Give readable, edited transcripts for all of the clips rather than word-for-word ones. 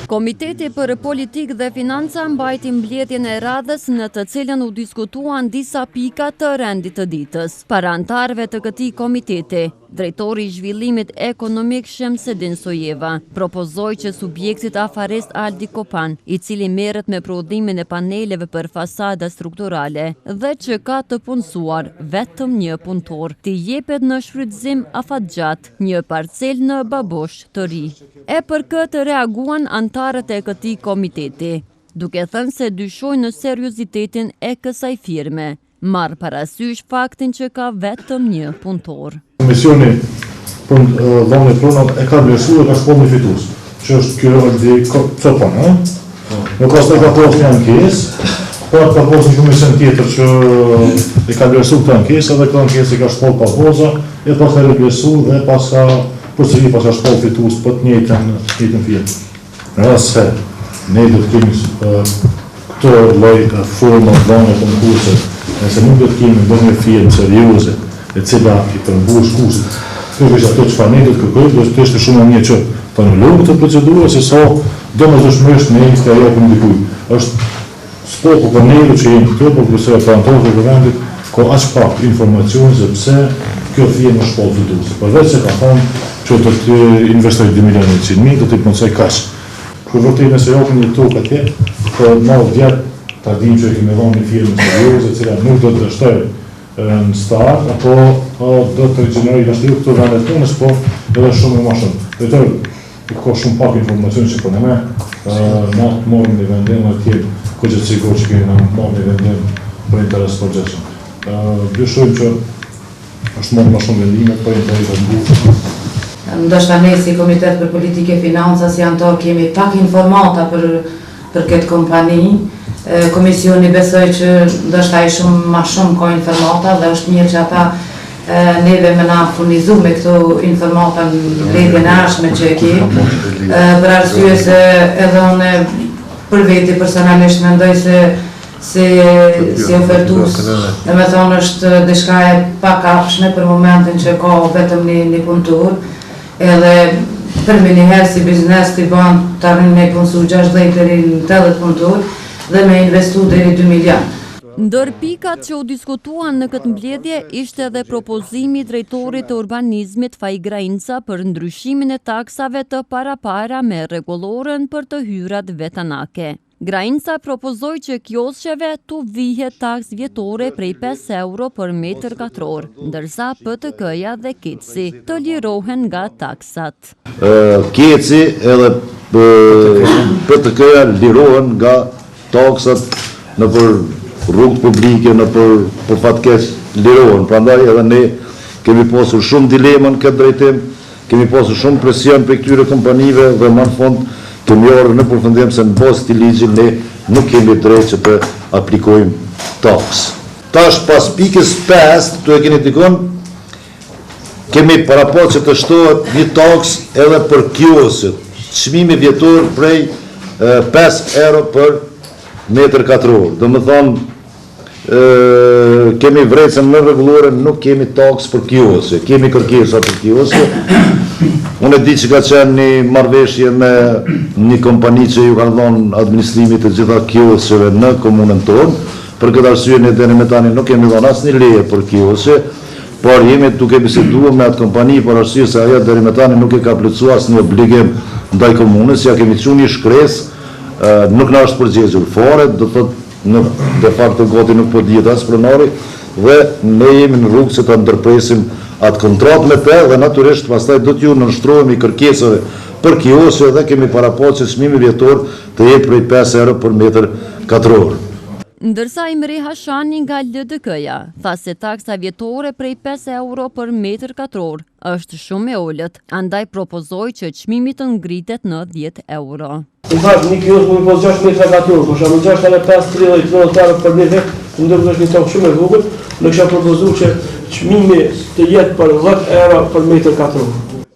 Komiteti për Politikë dhe Financa mbajti mbledhjen e radhës në të cilën u diskutuan disa pika të rendit të ditës. Para anëtarëve të këtij komiteti, drejtori i zhvillimit ekonomik Shemsedin Sojeva propozoi që subjektit afarist Aldi Kopan, i cili merret me prodhimin e paneleve për fasada strukturale dhe që ka të punësuar vetëm një punëtor, t'i jepet në shfrytëzim afatgjat një parcel në babosh të ri. E për këtë reaguan anëtarët e këtij komiteti, duke thënë se dyshojnë në seriozitetin e kësaj firme, marr parasysh faktin që ka vetëm një punëtor. Komisioni për dhënë pronat e ka vlerësuar ka shkollë në fitues, që është kjo Aldi Kopan, Në ka pasur një ankesë, ka pasur një komision tjetër që e ka vlerësuar këtë ankesë, dhe këtë ankesë ka shkollë pa boza, e pas ka vlerësuar dhe pas ka përsëri pas ka shkollë fitues për të njëjtën firmë. Në rast se ne do të kemi këtë lloj forma dhënë konkurse, nëse nuk do të kemi ndonjë firmë serioze e cila i përmbush kushtet, kjo është ato çfarë ne do të kërkojmë, do të ishte shumë mirë që të anulojmë këtë procedurë, se sa domosdoshmërisht ne i japim dikujt. Është spoku për ne që jemi këtu, por kurse për anëtarët e vendit ka aq pak informacion se pse kjo firmë është shkollë fituese. Përveç se ka thënë që do të investoj 2 milionë e 100.000, do të punojë kaq. Kur vërtet nëse japim një tokë atje, për 9 vjet ta dimë që kemi dhënë një firmë serioze, e cila nuk do të dështojë në start, apo do të gjeneroj investim këto vende punës, po edhe shumë më shumë. Drejtori, ka shumë pak informacion që për ne, na të morëm një vendim atje, ko që të sigur që kemi na morëm një vendim për interes përgjithshëm. Dyshojmë që është morë më shumë vendime për interes të mbushur. Ndoshta ne si Komitet për Politikë e Financa si anëtar kemi pak informata për këtë kompani. Komisioni besoj që ndoshta ai më shumë ka informata dhe është mirë që ata neve më na furnizu me këto informata në rrjetin e arshme që e kemi. Për arsye se edhe unë për veti personalisht mendoj se si ofertues, domethënë është diçka e pakafshme për momentin që ka vetëm një punëtor, edhe për me njëherë si biznes të banë të arrin me punësu 60 deri në 80 punëtor dhe me investu deri 2 milion. Ndër pikat që u diskutuan në këtë mbledhje ishte edhe propozimi i drejtorit të urbanizmit Fai Grainca për ndryshimin e taksave të parapara me rregulloren për të hyrat vetanake. Grainca propozoi që kiosqeve t'u vihet taks vjetore prej 5 euro për metër katror, ndërsa PTK-ja dhe Keci të lirohen nga taksat. Keci edhe PTK-ja lirohen nga taksat në për rrugët publike, në për fatkeq lirohen. Prandaj edhe ne kemi pasur shumë dilema në këtë drejtim, kemi pasur shumë presion për këtyre kompanive dhe më në fund kemi orë në përfundim se në bazë të ligjit ne nuk kemi drejt që të aplikojmë taks. Tash pas pikës 5, tu e keni dikon, kemi parapat që të shtohet një taks edhe për kiosët, çmimi vjetor prej 5 euro për metër katror. Do më thonë, kemi vrecën në rregullore, nuk kemi taks për kiosë, kemi kërkesa për kiosë. Unë e di që ka qenë një marrëveshje me një kompani që ju kanë dhënë administrimit të gjitha kiosëve në komunën tonë, për këtë arsye ne deri më tani nuk kemi dhënë asnjë leje për kiosë, por jemi duke biseduar me atë kompani për arsye se ajo deri më tani nuk e ka plotësuar asnjë obligim ndaj komunës, ja kemi thënë një shkresë, nuk na është përgjigjur fare, do thotë në de facto gati nuk po dihet as pronari dhe ne jemi në rrugë që ta ndërpresim atë kontratë me të dhe natyrisht pastaj do t'ju nënshtrohemi kërkesave për kiosë dhe kemi parapat që çmimi vjetor të jetë prej 5 euro për metër katror. Ndërsa Imri Hashani nga LDK-ja tha se taksa vjetore prej 5 euro për metër katror është shumë e ulët, andaj propozoi që çmimi të ngritet në 10 euro. Në fakt, një kios më pos 6 metra katror, por shumë 6.5-30 euro për një vit, ndërkohë është një tokë shumë e vogël, ne kisha propozuar që çmimi të jetë për 10 euro për metër katror.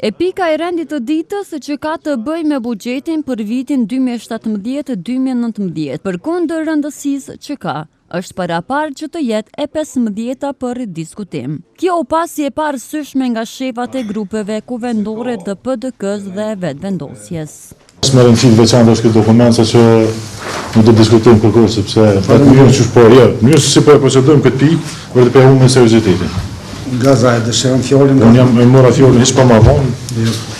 E pika e rendit të ditës që ka të bëjë me buxhetin për vitin 2017-2019, përkundër rëndësisë që ka, është paraparë që të jetë e 15-ta për diskutim. Kjo u pasi e parasyshme nga shefat e grupeve kuvendore të PDK-s dhe vetëvendosjes. Më rëndësi veçantë është këtë dokument, sa që nuk do diskutojmë kërkohë, sepse mënyrë që po, mënyrë se si po e procedojmë këtë pikë, vërtet pe humbën seriozitetin. Gaza e dëshiron fjalën. Unë jam e mora fjalën hiç pa ma vonë.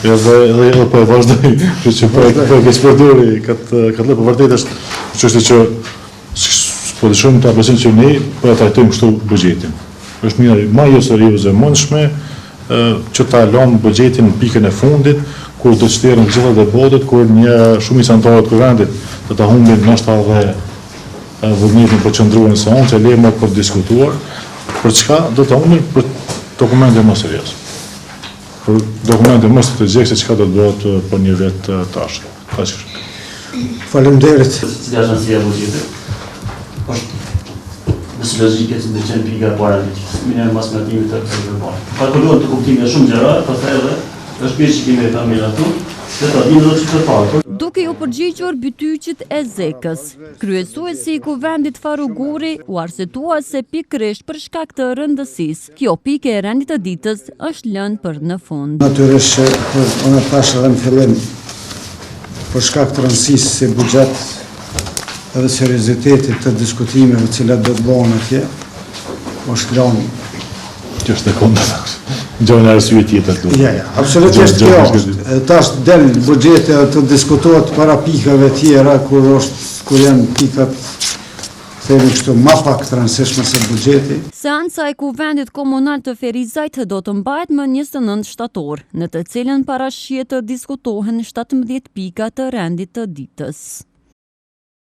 Edhe po e vazhdoj, kështu që po e ke përdori këtë lloj, po vërtet është çështje që po dëshojmë ta besojmë që ne po e trajtojmë kështu buxhetin. Është mirë, më jo serioze, mundshme që ta lëmë buxhetin në pikën e fundit, kur do të shterën gjitha debatet, kur një shumicë anëtarë të kuvendit do ta humbin ndoshta edhe vullnetin për qëndruar në seancë, le më për diskutuar. Për çka do ta humbin për dokumente më serioze. Për dokumente më strategjike se çka do të bëhet për një vit tash. Kaq. Faleminderit. Cila është anësia e buxhetit? Është nësë logjike që ndryqen pika para minër mas matimit të përbërbar. Kalkulohet të kuptime shumë gjëra, pastaj edhe është pjesë që kemi ta miratu, dhe ta dinë edhe që përpara. Duke u përgjigjur bytyqit e Zekës, kryesuesi i kuvendit Faruk Guri u arsytua se pikërisht për shkak të rëndësisë, kjo pikë e rendit të ditës është lënë për në fund. Natyrisht, unë thash edhe në fillim, për shkak të rëndësisë si buxhet edhe seriozitetit të diskutimeve të cilat do të bëhen atje, është lënë. Që është e kundërta. Gjojnë arsye tjetër këtu. Ja, absolutisht kjo është. Tash del buxheti të diskutohet para pikave tjera kur janë pikat themi kështu më pak të rëndësishme se buxheti. Seanca e kuvendit komunal të Ferizajt do të mbahet më 29 shtator, në të cilën parashihet të diskutohen 17 pika të rendit të ditës.